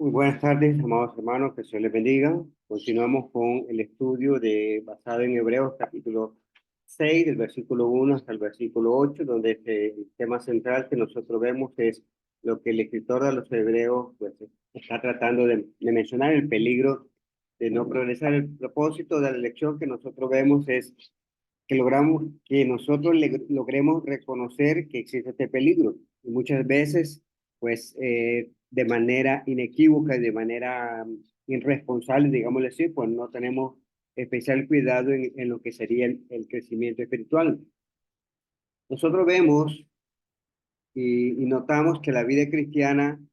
Muy buenas tardes, amados hermanos, que el Señor les bendiga. Continuamos con el estudio basado en Hebreos, capítulo 6, del versículo 1 hasta el versículo 8, donde el tema central que nosotros vemos es lo que el escritor de los Hebreos pues, está tratando de mencionar, el peligro de no progresar. El propósito de la lección que nosotros vemos es que nosotros logremos reconocer que existe este peligro. Y muchas veces, pues, de manera inequívoca y de manera irresponsable, digámoslo así, pues no tenemos especial cuidado en lo que sería el crecimiento espiritual. Nosotros vemos y notamos que la vida cristiana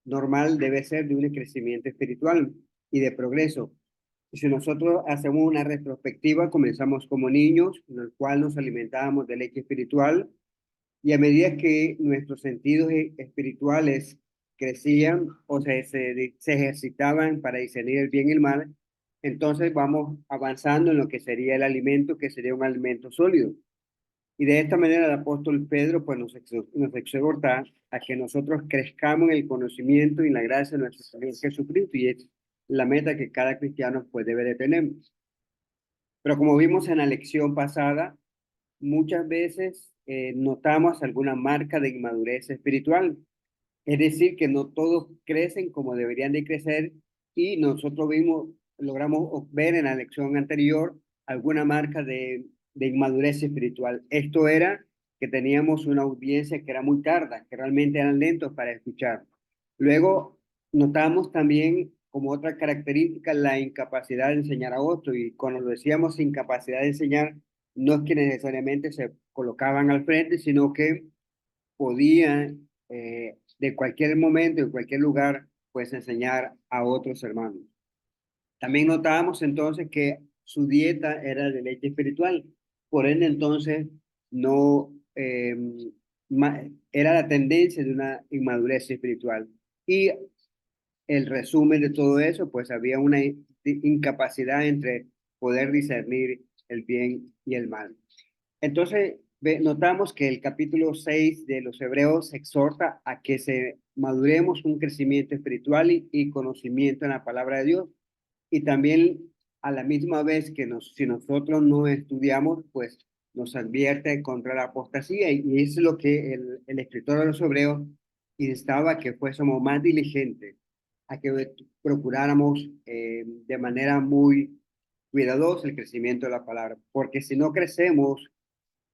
normal debe ser de un crecimiento espiritual y de progreso. Y si nosotros hacemos una retrospectiva, comenzamos como niños, en el cual nos alimentábamos de leche espiritual, y a medida que nuestros sentidos espirituales crecían o se ejercitaban para discernir el bien y el mal, entonces vamos avanzando en lo que sería el alimento, que sería un alimento sólido. Y de esta manera el apóstol Pedro pues nos exhorta a que nosotros crezcamos en el conocimiento y en la gracia de nuestro Señor Jesucristo, y es la meta que cada cristiano pues debe de tener. Pero como vimos en la lección pasada, muchas veces notamos alguna marca de inmadurez espiritual. Es decir, que no todos crecen como deberían de crecer, y nosotros logramos ver en la lección anterior alguna marca de inmadurez espiritual. Esto era que teníamos una audiencia que era muy tarda, que realmente eran lentos para escuchar. Luego notamos también como otra característica la incapacidad de enseñar a otro, y cuando lo decíamos incapacidad de enseñar, no es que necesariamente se colocaban al frente, sino que podían de cualquier momento, en cualquier lugar, pues enseñar a otros hermanos. También notábamos entonces que su dieta era de leche espiritual, por ende entonces no era la tendencia de una inmadurez espiritual. Y el resumen de todo eso, pues había una incapacidad entre poder discernir el bien y el mal. Entonces, notamos que el capítulo 6 de los Hebreos exhorta a que se maduremos un crecimiento espiritual y conocimiento en la palabra de Dios. Y también a la misma vez que si nosotros no estudiamos, pues nos advierte contra la apostasía. Y es lo que el escritor de los Hebreos instaba, que fuésemos más diligentes, a que procuráramos de manera muy cuidadosa el crecimiento de la palabra. Porque si no crecemos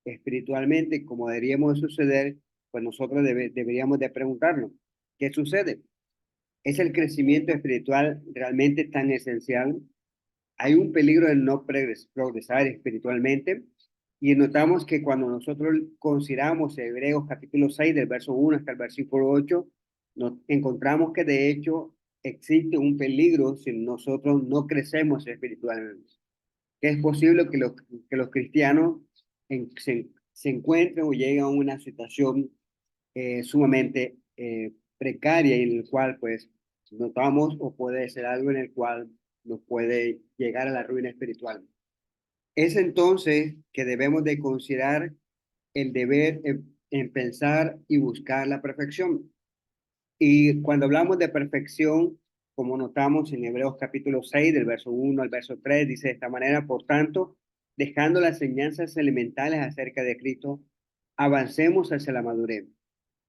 espiritualmente como deberíamos suceder, pues nosotros deberíamos de preguntarnos, ¿qué sucede? ¿Es el crecimiento espiritual realmente tan esencial? Hay un peligro de no progresar espiritualmente, y notamos que cuando nosotros consideramos Hebreos capítulo 6 del verso 1 hasta el versículo 8, nos encontramos que de hecho existe un peligro si nosotros no crecemos espiritualmente. Que es posible que los cristianos se encuentren o lleguen a una situación sumamente precaria, y en el cual pues notamos, o puede ser algo en el cual nos puede llegar a la ruina espiritual. Es entonces que debemos de considerar el deber en pensar y buscar la perfección. Y cuando hablamos de perfección, como notamos en Hebreos capítulo 6 del verso 1 al verso 3, dice de esta manera: por tanto, dejando las enseñanzas elementales acerca de Cristo, avancemos hacia la madurez,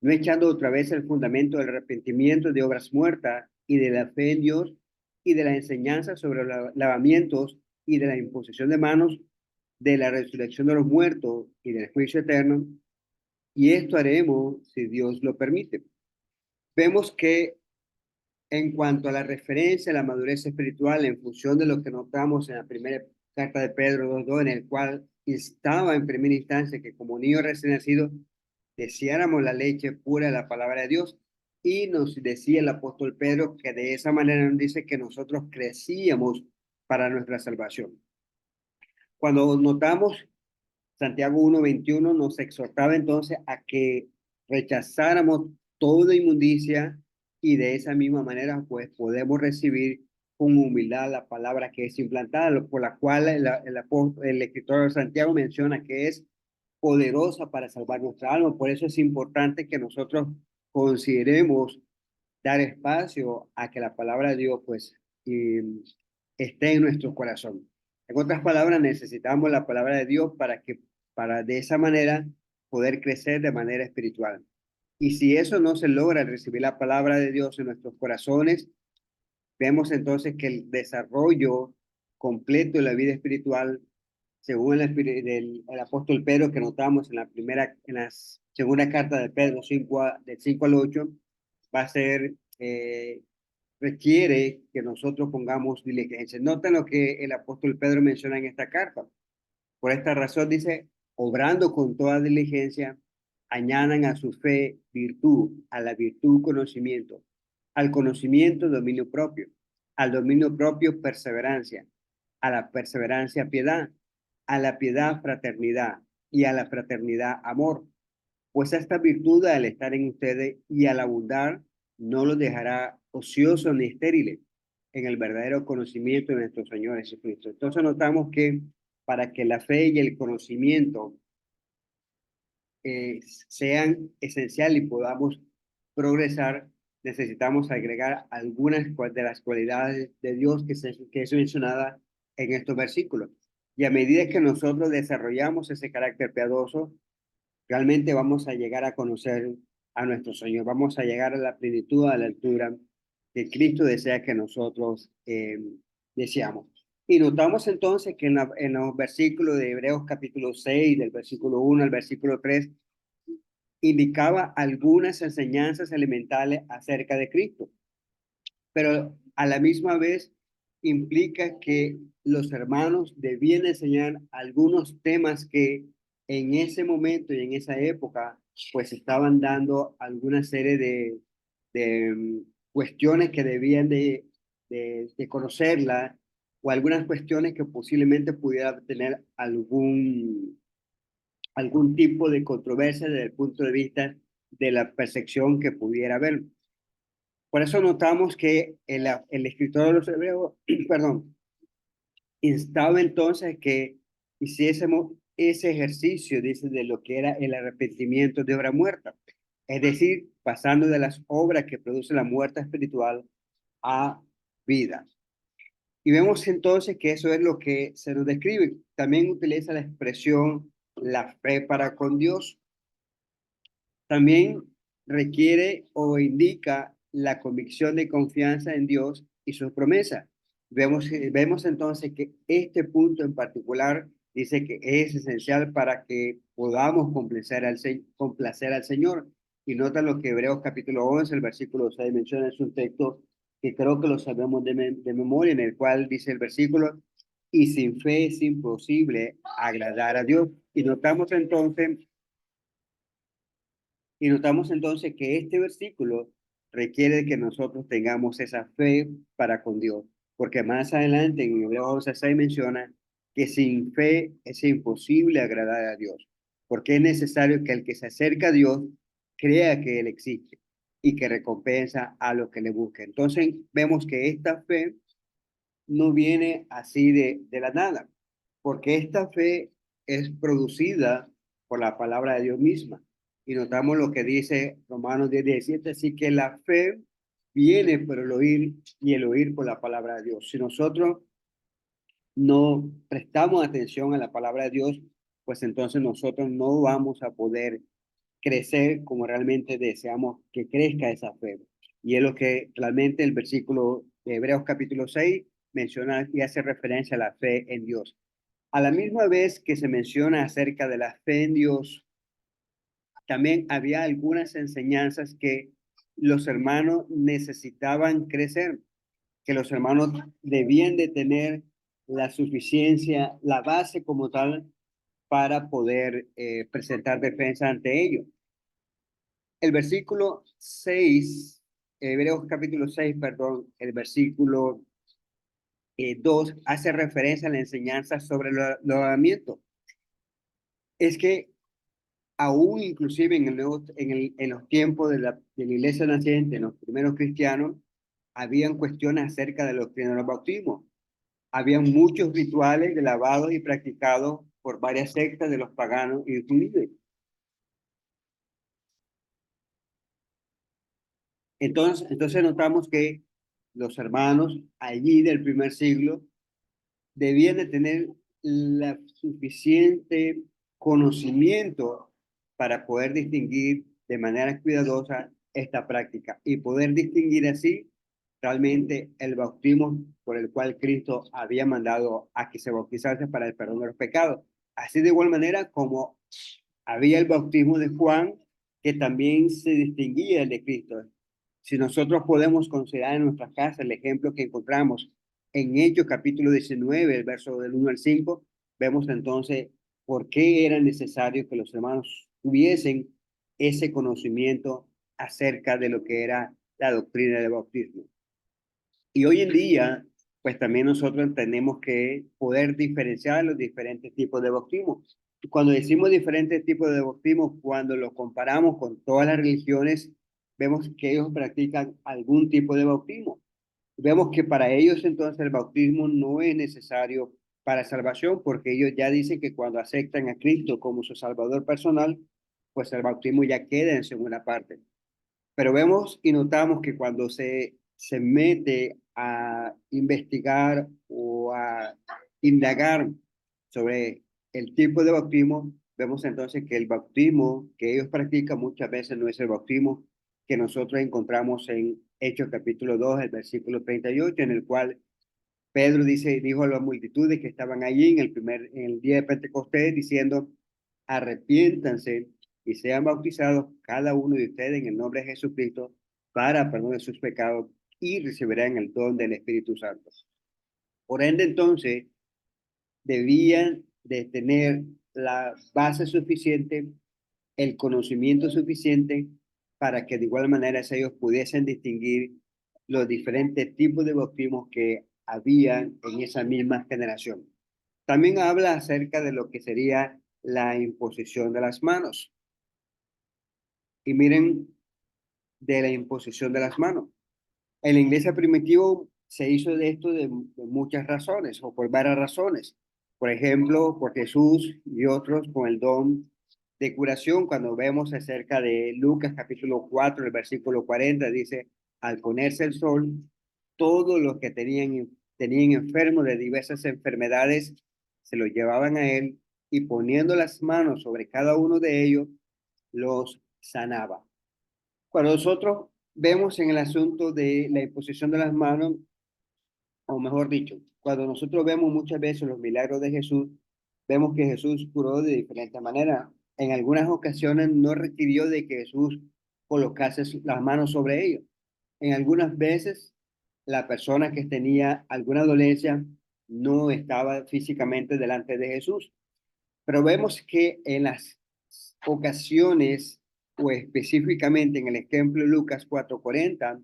no echando otra vez el fundamento del arrepentimiento de obras muertas y de la fe en Dios, y de la enseñanza sobre los lavamientos y de la imposición de manos, de la resurrección de los muertos y del juicio eterno. Y esto haremos si Dios lo permite. Vemos que en cuanto a la referencia a la madurez espiritual, en función de lo que notamos en la primera carta de Pedro 2:2, en el cual instaba en primera instancia que como niños recién nacidos deseáramos la leche pura de la palabra de Dios, y nos decía el apóstol Pedro que de esa manera nos dice que nosotros crecíamos para nuestra salvación. Cuando notamos Santiago 1:21, nos exhortaba entonces a que rechazáramos toda inmundicia, y de esa misma manera pues podemos recibir con humildad la palabra que es implantada, por la cual el escritor de Santiago menciona que es poderosa para salvar nuestra alma. Por eso es importante que nosotros consideremos dar espacio a que la palabra de Dios pues esté en nuestro corazón. En otras palabras, necesitamos la palabra de Dios para de esa manera poder crecer de manera espiritual. Y si eso no se logra, recibir la palabra de Dios en nuestros corazones, vemos entonces que el desarrollo completo de la vida espiritual, según el apóstol Pedro que notamos en la segunda carta de Pedro 5 del 5 al 8, va a ser, requiere que nosotros pongamos diligencia. Noten lo que el apóstol Pedro menciona en esta carta. Por esta razón dice, obrando con toda diligencia, añadan a su fe virtud, a la virtud conocimiento, al conocimiento dominio propio, al dominio propio perseverancia, a la perseverancia piedad, a la piedad fraternidad y a la fraternidad amor. Pues esta virtud al estar en ustedes y al abundar no los dejará ociosos ni estériles en el verdadero conocimiento de nuestro Señor Jesucristo. Entonces notamos que para que la fe y el conocimiento sean esenciales y podamos progresar, necesitamos agregar algunas de las cualidades de Dios que es mencionada en estos versículos. Y a medida que nosotros desarrollamos ese carácter piadoso, realmente vamos a llegar a conocer a nuestro Señor, vamos a llegar a la plenitud, a la altura que Cristo desea que nosotros deseamos. Y notamos entonces que en los versículos de Hebreos capítulo 6, del versículo 1 al versículo 3, indicaba algunas enseñanzas elementales acerca de Cristo, pero a la misma vez implica que los hermanos debían enseñar algunos temas que en ese momento y en esa época pues estaban dando alguna serie de cuestiones que debían de conocerla o algunas cuestiones que posiblemente pudiera tener algún tipo de controversia desde el punto de vista de la percepción que pudiera haber. Por eso notamos que el escritor de los Hebreos, perdón, instaba entonces que hiciésemos ese ejercicio, dice, de lo que era el arrepentimiento de obra muerta. Es decir, pasando de las obras que produce la muerte espiritual a vida. Y vemos entonces que eso es lo que se nos describe. También utiliza la expresión la fe para con Dios. También requiere o indica la convicción de confianza en Dios y sus promesas. Vemos entonces que este punto en particular dice que es esencial para que podamos complacer al Señor. Y nota lo que Hebreos capítulo 11, el versículo 6 menciona, es un texto que creo que lo sabemos de memoria, en el cual dice el versículo, y sin fe es imposible agradar a Dios. Y notamos entonces que este versículo requiere que nosotros tengamos esa fe para con Dios, porque más adelante en Hebreos 11:6 menciona que sin fe es imposible agradar a Dios, porque es necesario que el que se acerca a Dios crea que Él existe y que recompensa a los que le busquen. Entonces vemos que esta fe no viene así de la nada, porque esta fe es producida por la palabra de Dios misma. Y notamos lo que dice Romanos 10:17, así que la fe viene por el oír y el oír por la palabra de Dios. Si nosotros no prestamos atención a la palabra de Dios, pues entonces nosotros no vamos a poder crecer como realmente deseamos que crezca esa fe. Y es lo que realmente el versículo de Hebreos capítulo 6 menciona y hace referencia a la fe en Dios. A la misma vez que se menciona acerca de la fe en Dios, también había algunas enseñanzas que los hermanos necesitaban crecer, que los hermanos debían de tener la suficiencia, la base como tal para poder presentar defensa ante ellos. El versículo 6, Hebreos capítulo 6, perdón, el versículo 2 hace referencia a la enseñanza sobre el lavamiento. Es que aún inclusive en los tiempos de la iglesia naciente, en los primeros cristianos, habían cuestiones acerca de los primeros bautismos. Habían muchos rituales de lavado y practicados por varias sectas de los paganos y judíos. Entonces notamos que los hermanos allí del primer siglo debían de tener la suficiente conocimiento para poder distinguir de manera cuidadosa esta práctica y poder distinguir así realmente el bautismo por el cual Cristo había mandado a que se bautizase para el perdón de los pecados. Así de igual manera como había el bautismo de Juan, que también se distinguía del de Cristo. Si nosotros podemos considerar en nuestra casa el ejemplo que encontramos en Hechos capítulo 19, el verso del 1 al 5, vemos entonces por qué era necesario que los hermanos tuviesen ese conocimiento acerca de lo que era la doctrina del bautismo. Y hoy en día, pues también nosotros tenemos que poder diferenciar los diferentes tipos de bautismo. Cuando decimos diferentes tipos de bautismo, cuando los comparamos con todas las religiones, vemos que ellos practican algún tipo de bautismo. Vemos que para ellos entonces el bautismo no es necesario para salvación, porque ellos ya dicen que cuando aceptan a Cristo como su Salvador personal, pues el bautismo ya queda en segunda parte. Pero vemos y notamos que cuando se mete a investigar o a indagar sobre el tipo de bautismo, vemos entonces que el bautismo que ellos practican muchas veces no es el bautismo que nosotros encontramos en Hechos capítulo 2, el versículo 38, en el cual Pedro dijo a las multitudes que estaban allí en el día de Pentecostés, diciendo, arrepiéntanse y sean bautizados cada uno de ustedes en el nombre de Jesucristo para perdón de sus pecados y recibirán el don del Espíritu Santo. Por ende, entonces, debían de tener la base suficiente, el conocimiento suficiente para que de igual manera ellos pudiesen distinguir los diferentes tipos de bautismos que habían en esa misma generación. También habla acerca de lo que sería la imposición de las manos. Y miren, de la imposición de las manos. En la iglesia primitiva se hizo de esto de muchas razones o por varias razones. Por ejemplo, por Jesús y otros con el don de curación, cuando vemos acerca de Lucas capítulo 4, el versículo 40, dice, al ponerse el sol, todos los que tenían enfermos de diversas enfermedades se los llevaban a él y poniendo las manos sobre cada uno de ellos, los sanaba. Cuando nosotros vemos en el asunto de la imposición de las manos, o mejor dicho, cuando nosotros vemos muchas veces los milagros de Jesús, vemos que Jesús curó de diferentes maneras. En algunas ocasiones no requirió de que Jesús colocase las manos sobre ellos. En algunas veces, la persona que tenía alguna dolencia no estaba físicamente delante de Jesús. Pero vemos que en las ocasiones, o específicamente en el ejemplo de Lucas 4:40,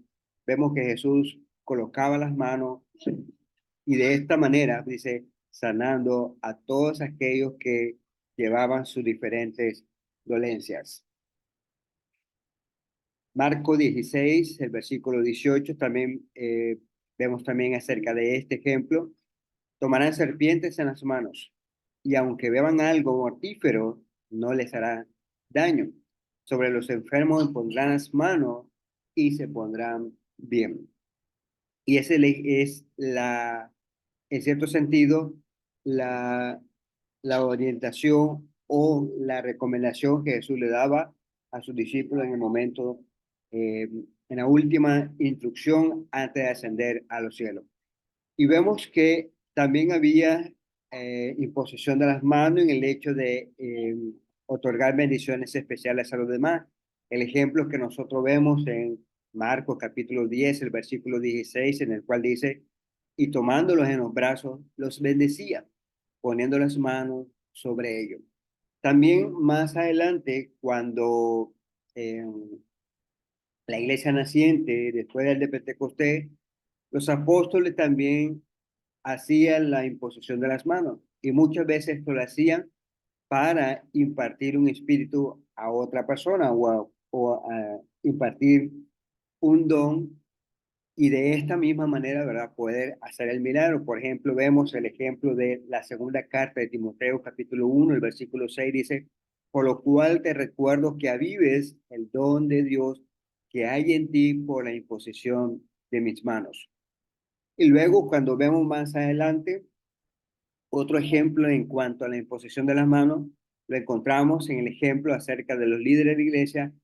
vemos que Jesús colocaba las manos y de esta manera, dice, sanando a todos aquellos que llevaban sus diferentes dolencias. Marco 16, el versículo 18, también vemos también acerca de este ejemplo. Tomarán serpientes en las manos y aunque beban algo mortífero, no les hará daño. Sobre los enfermos pondrán las manos y se pondrán bien. Y ese es en cierto sentido, la, la orientación o la recomendación que Jesús le daba a sus discípulos en el momento, en la última instrucción antes de ascender a los cielos. Y vemos que también había imposición de las manos en el hecho de otorgar bendiciones especiales a los demás. El ejemplo que nosotros vemos en Marcos capítulo 10, el versículo 16, en el cual dice, y tomándolos en los brazos, los bendecía, poniendo las manos sobre ellos. También más adelante, cuando la iglesia naciente, después del de Pentecostés, los apóstoles también hacían la imposición de las manos y muchas veces esto lo hacían para impartir un espíritu a otra persona o a impartir un don y de esta misma manera, ¿verdad? Poder hacer el milagro. Por ejemplo, vemos el ejemplo de la segunda carta de Timoteo, capítulo 1, el versículo 6 dice, por lo cual te recuerdo que avives el don de Dios que hay en ti por la imposición de mis manos. Y luego, cuando vemos más adelante, otro ejemplo en cuanto a la imposición de las manos, lo encontramos en el ejemplo acerca de los líderes de iglesia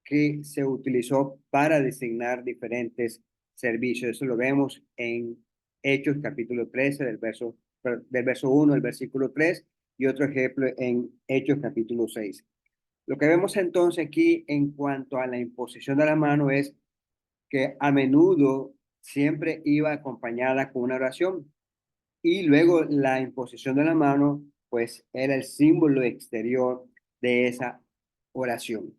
que se utilizó para designar diferentes servicios. Eso lo vemos en Hechos capítulo 13, del verso 1 al versículo 3, y otro ejemplo en Hechos capítulo 6. Lo que vemos entonces aquí en cuanto a la imposición de la mano es que a menudo siempre iba acompañada con una oración y luego la imposición de la mano pues era el símbolo exterior de esa oración.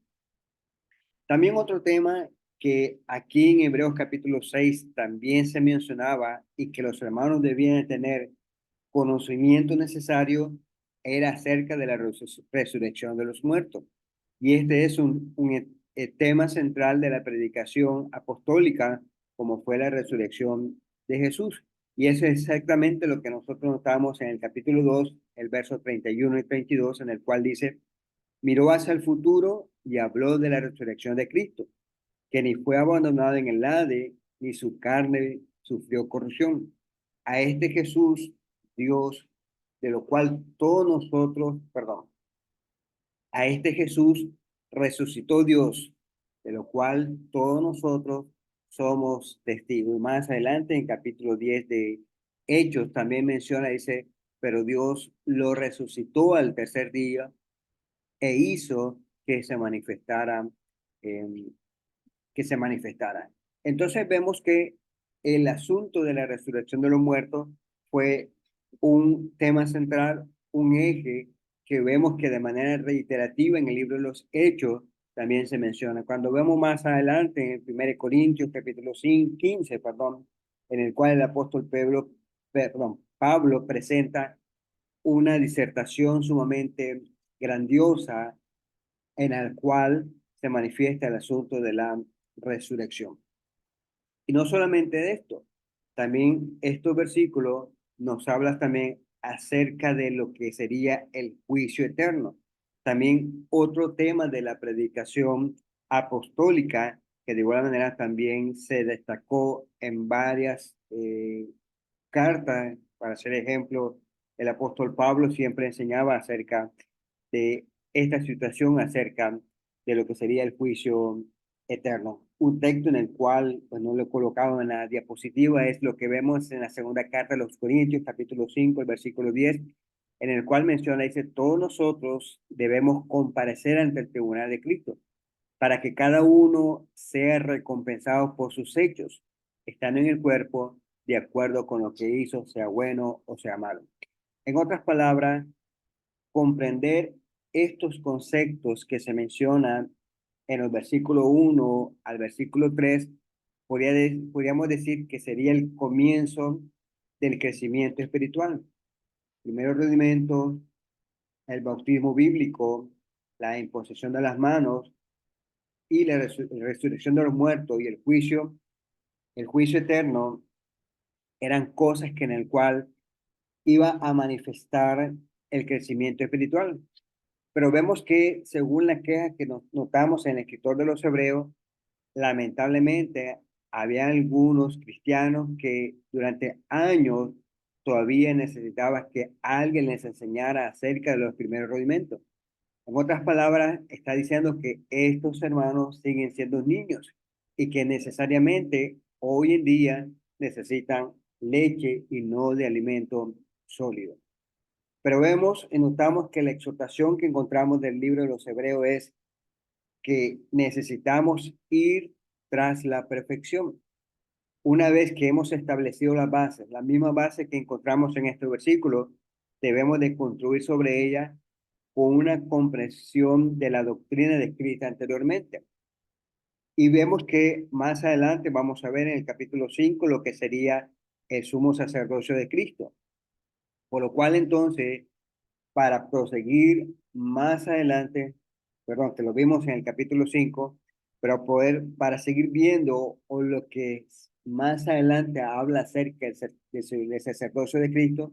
También otro tema que aquí en Hebreos capítulo 6 también se mencionaba y que los hermanos debían tener conocimiento necesario era acerca de la resurrección de los muertos. Y este es un tema central de la predicación apostólica, como fue la resurrección de Jesús. Y eso es exactamente lo que nosotros notamos en el capítulo 2, el verso 31 y 32, en el cual dice, miró hacia el futuro y habló de la resurrección de Cristo, que ni fue abandonado en el Hades, ni su carne sufrió corrupción. A este Jesús, Dios, de lo cual todos nosotros, perdón, a este Jesús resucitó Dios, de lo cual todos nosotros somos testigos. Y más adelante, en capítulo 10 de Hechos, también menciona, dice, pero Dios lo resucitó al tercer día e hizo que se manifestara eh, que se manifestara. Entonces vemos que el asunto de la resurrección de los muertos fue un tema central, un eje que vemos que de manera reiterativa en el libro de los Hechos también se menciona. Cuando vemos más adelante en el 1 Corintios capítulo 5, 15, perdón, en el cual el apóstol Pablo presenta una disertación sumamente grandiosa en el cual se manifiesta el asunto de la resurrección. Y no solamente de esto, también estos versículos nos hablan también acerca de lo que sería el juicio eterno. También otro tema de la predicación apostólica, que de igual manera también se destacó en varias cartas. Para hacer ejemplo, el apóstol Pablo siempre enseñaba acerca de esta situación, acerca de lo que sería el juicio eterno. Un texto en el cual, pues no lo he colocado en la diapositiva, es lo que vemos en la segunda carta de los Corintios, capítulo 5, el versículo 10, en el cual menciona, dice, todos nosotros debemos comparecer ante el tribunal de Cristo, para que cada uno sea recompensado por sus hechos, estando en el cuerpo, de acuerdo con lo que hizo, sea bueno o sea malo. En otras palabras, comprender estos conceptos que se mencionan en el versículo 1 al versículo 3, podríamos decir que sería el comienzo del crecimiento espiritual. Primero rudimento, el bautismo bíblico, la imposición de las manos y la resurrección de los muertos y el juicio eterno, eran cosas que en el cual iba a manifestar el crecimiento espiritual. Pero vemos que según la queja que notamos en el escritor de los Hebreos, lamentablemente había algunos cristianos que durante años todavía necesitaban que alguien les enseñara acerca de los primeros rudimentos. En otras palabras, está diciendo que estos hermanos siguen siendo niños y que necesariamente hoy en día necesitan leche y no de alimento sólido. Pero vemos y notamos que la exhortación que encontramos del libro de los Hebreos es que necesitamos ir tras la perfección. Una vez que hemos establecido las bases, la misma base que encontramos en este versículo, debemos de construir sobre ella con una comprensión de la doctrina descrita anteriormente. Y vemos que más adelante vamos a ver en el capítulo 5 lo que sería el sumo sacerdocio de Cristo. Por lo cual entonces, para proseguir más adelante, perdón, que lo vimos en el capítulo 5, pero para seguir viendo o lo que más adelante habla acerca del sacerdocio de Cristo,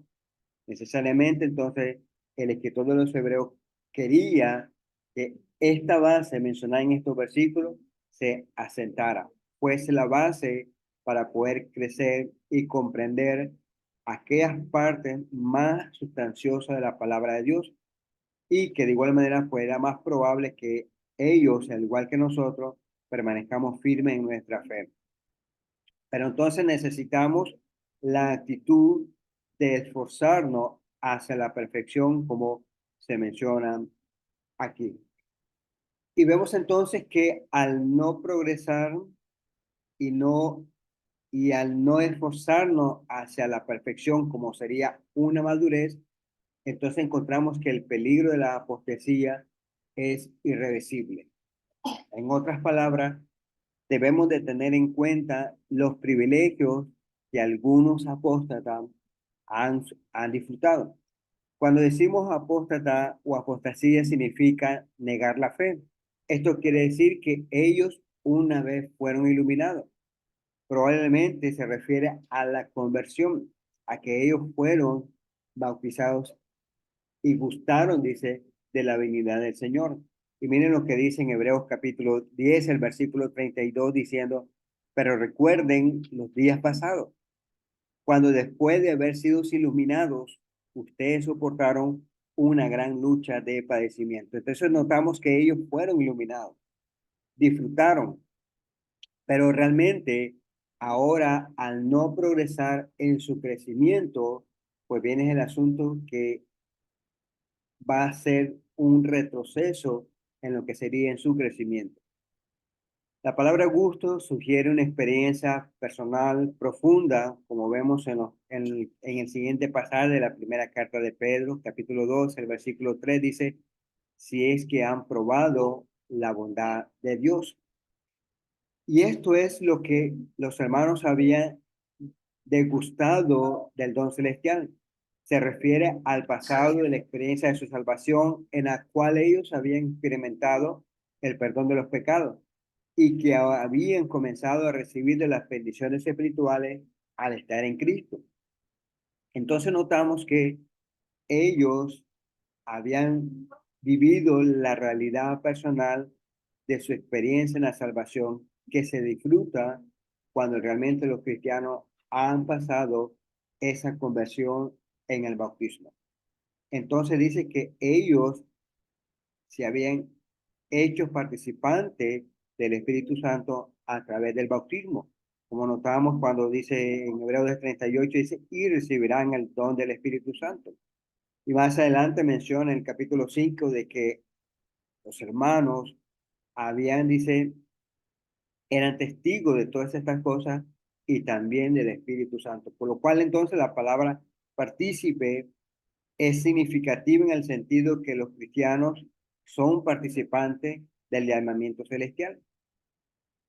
necesariamente entonces el escritor de los Hebreos quería que esta base mencionada en estos versículos se asentara, fuese la base para poder crecer y comprender aquellas partes más sustanciosas de la palabra de Dios y que de igual manera pues era más probable que ellos, al igual que nosotros, permanezcamos firmes en nuestra fe. Pero entonces necesitamos la actitud de esforzarnos hacia la perfección, como se menciona aquí. Y vemos entonces que al no progresar y no y al no esforzarnos hacia la perfección, como sería una madurez, entonces encontramos que el peligro de la apostasía es irreversible. En otras palabras, debemos de tener en cuenta los privilegios que algunos apóstatas han disfrutado. Cuando decimos apóstata o apostasía significa negar la fe. Esto quiere decir que ellos una vez fueron iluminados. Probablemente se refiere a la conversión, a que ellos fueron bautizados y gustaron, dice, de la venida del Señor. Y miren lo que dice en Hebreos capítulo 10, el versículo 32, diciendo, pero recuerden los días pasados, cuando después de haber sido iluminados, ustedes soportaron una gran lucha de padecimiento. Entonces notamos que ellos fueron iluminados, disfrutaron, pero realmente ahora al no progresar en su crecimiento, pues viene el asunto que va a ser un retroceso en lo que sería en su crecimiento. La palabra gusto sugiere una experiencia personal profunda, como vemos en el siguiente pasaje de la primera carta de Pedro, capítulo 2, el versículo 3 dice, si es que han probado la bondad de Dios. Y esto es lo que los hermanos habían degustado del don celestial. Se refiere al pasado de la experiencia de su salvación en la cual ellos habían experimentado el perdón de los pecados y que habían comenzado a recibir de las bendiciones espirituales al estar en Cristo. Entonces notamos que ellos habían vivido la realidad personal de su experiencia en la salvación que se disfruta cuando realmente los cristianos han pasado esa conversión en el bautismo. Entonces dice que ellos se habían hecho participantes del Espíritu Santo a través del bautismo. Como notamos cuando dice en Hebreos 38, dice, y recibirán el don del Espíritu Santo. Y más adelante menciona en el capítulo 5 de que los hermanos habían, dice, eran testigos de todas estas cosas y también del Espíritu Santo. Por lo cual entonces la palabra partícipe es significativa en el sentido que los cristianos son participantes del llamamiento celestial.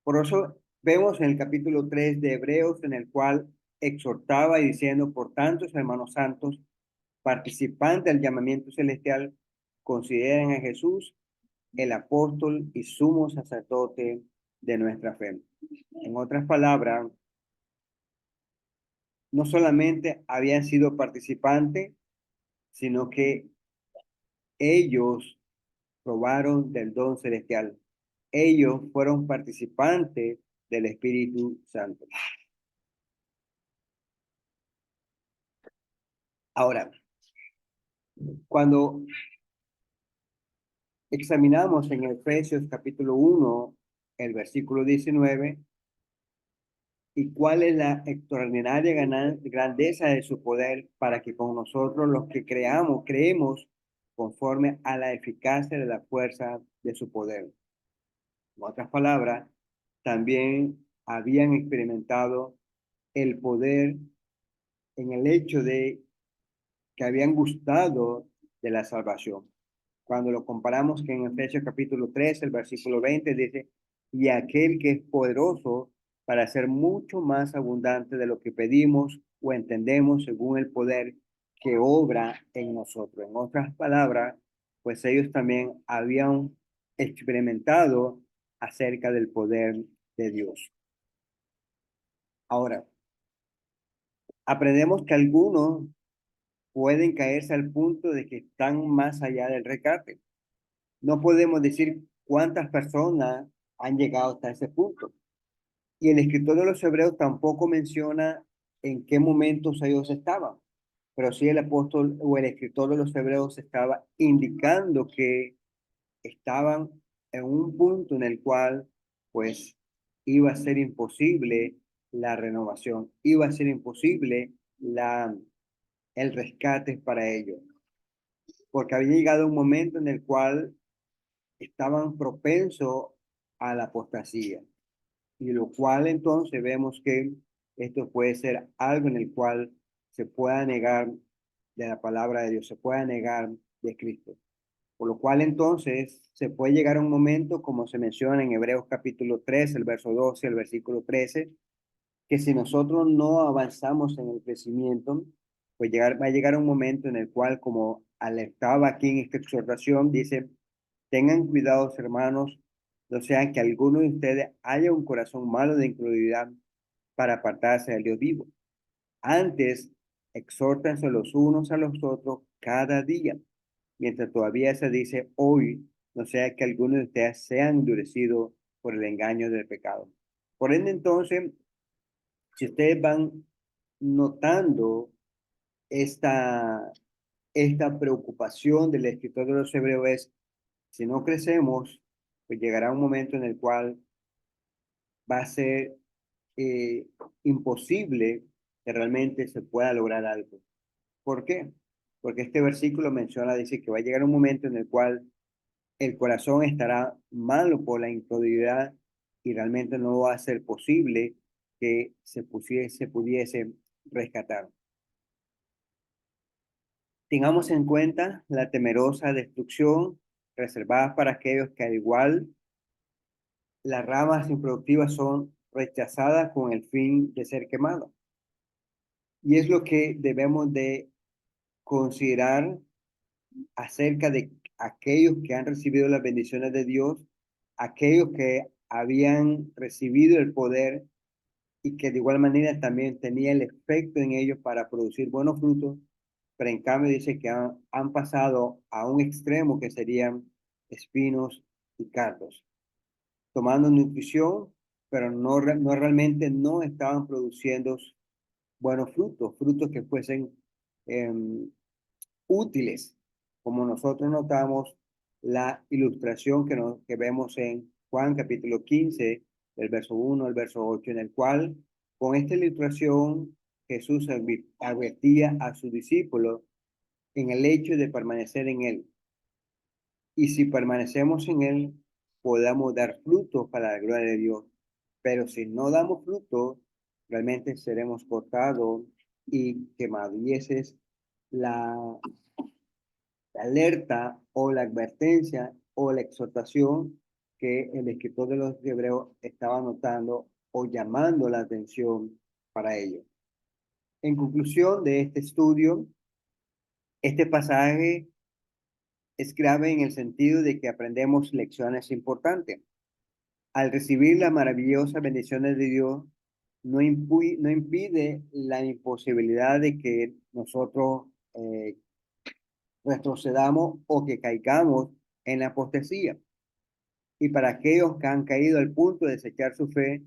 Por eso vemos en el capítulo 3 de Hebreos en el cual exhortaba y diciendo, por tantos hermanos santos, participantes del llamamiento celestial, consideren a Jesús el apóstol y sumo sacerdote de nuestra fe. En otras palabras, no solamente habían sido participantes, sino que ellos probaron del don celestial. Ellos fueron participantes del Espíritu Santo. Ahora, cuando examinamos en Efesios capítulo 1, el versículo 19, y cuál es la extraordinaria grandeza de su poder para que con nosotros los que creemos conforme a la eficacia de la fuerza de su poder. En otras palabras, también habían experimentado el poder en el hecho de que habían gustado de la salvación. Cuando lo comparamos que en Efesios capítulo 3, el versículo 20 dice, y aquel que es poderoso para hacer mucho más abundante de lo que pedimos o entendemos según el poder que obra en nosotros. En otras palabras, pues ellos también habían experimentado acerca del poder de Dios. Ahora, aprendemos que algunos pueden caerse al punto de que están más allá del rescate. No podemos decir cuántas personas han llegado hasta ese punto. Y el escritor de los Hebreos tampoco menciona en qué momentos ellos estaban, pero sí el apóstol o el escritor de los Hebreos estaba indicando que estaban en un punto en el cual, pues, iba a ser imposible la renovación, iba a ser imposible el rescate para ellos, porque había llegado un momento en el cual estaban propensos a la apostasía, y lo cual entonces vemos que esto puede ser algo en el cual se pueda negar de la palabra de Dios, se pueda negar de Cristo. Por lo cual entonces se puede llegar a un momento, como se menciona en Hebreos capítulo 3, el verso 12, el versículo 13, que si nosotros no avanzamos en el crecimiento, pues va a llegar un momento en el cual, como alertaba aquí en esta exhortación, dice, tengan cuidado, hermanos, no sea que alguno de ustedes haya un corazón malo de incredulidad para apartarse del Dios vivo. Antes, exhórtense los unos a los otros cada día, mientras todavía se dice hoy, no sea que alguno de ustedes sea endurecido por el engaño del pecado. Por ende, entonces, si ustedes van notando esta, esta preocupación del escritor de los Hebreos es, si no crecemos, pues llegará un momento en el cual va a ser eh, imposible que realmente se pueda lograr algo. ¿Por qué? Porque este versículo menciona, dice que va a llegar un momento en el cual el corazón estará malo por la incredulidad y realmente no va a ser posible que se pudiese rescatar. Tengamos en cuenta la temerosa destrucción reservada para aquellos que al igual las ramas improductivas son rechazadas con el fin de ser quemadas. Y es lo que debemos de considerar acerca de aquellos que han recibido las bendiciones de Dios, aquellos que habían recibido el poder y que de igual manera también tenía el efecto en ellos para producir buenos frutos, pero en cambio dice que han pasado a un extremo que serían espinos y cardos, tomando nutrición, pero no realmente no estaban produciendo buenos frutos, frutos que fuesen eh, útiles, como nosotros notamos la ilustración que vemos en Juan capítulo 15, del verso 1 al verso 8, en el cual con esta ilustración Jesús advertía a sus discípulos en el hecho de permanecer en él. Y si permanecemos en él, podamos dar frutos para la gloria de Dios. Pero si no damos frutos, realmente seremos cortados y quemados. Y esa es la alerta o la advertencia o la exhortación que el escritor de los Hebreos estaba notando o llamando la atención para ello. En conclusión de este estudio, este pasaje es clave en el sentido de que aprendemos lecciones importantes. Al recibir las maravillosas bendiciones de Dios, no impide la imposibilidad de que nosotros retrocedamos o que caigamos en la apostasía. Y para aquellos que han caído al punto de desechar su fe,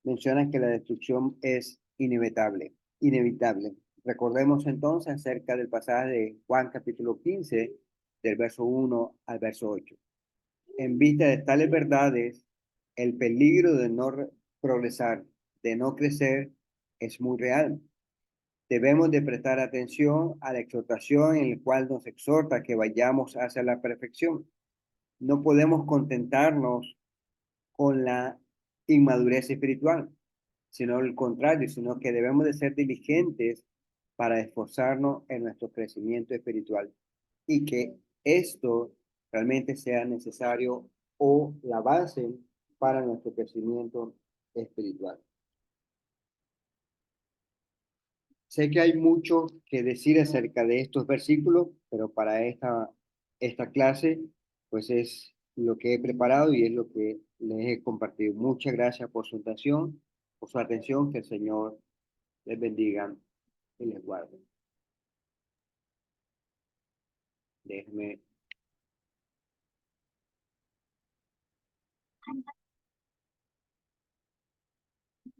mencionan que la destrucción es inevitable. Recordemos entonces acerca del pasaje de Juan capítulo 15, del verso 1 al verso 8. En vista de tales verdades, el peligro de no progresar, de no crecer, es muy real. Debemos de prestar atención a la exhortación en la cual nos exhorta que vayamos hacia la perfección. No podemos contentarnos con la inmadurez espiritual, sino al contrario, sino que debemos de ser diligentes para esforzarnos en nuestro crecimiento espiritual y que esto realmente sea necesario o la base para nuestro crecimiento espiritual. Sé que hay mucho que decir acerca de estos versículos, pero para esta clase, pues es lo que he preparado y es lo que les he compartido. Muchas gracias por su atención, que el Señor les bendiga y les guarde. Déjenme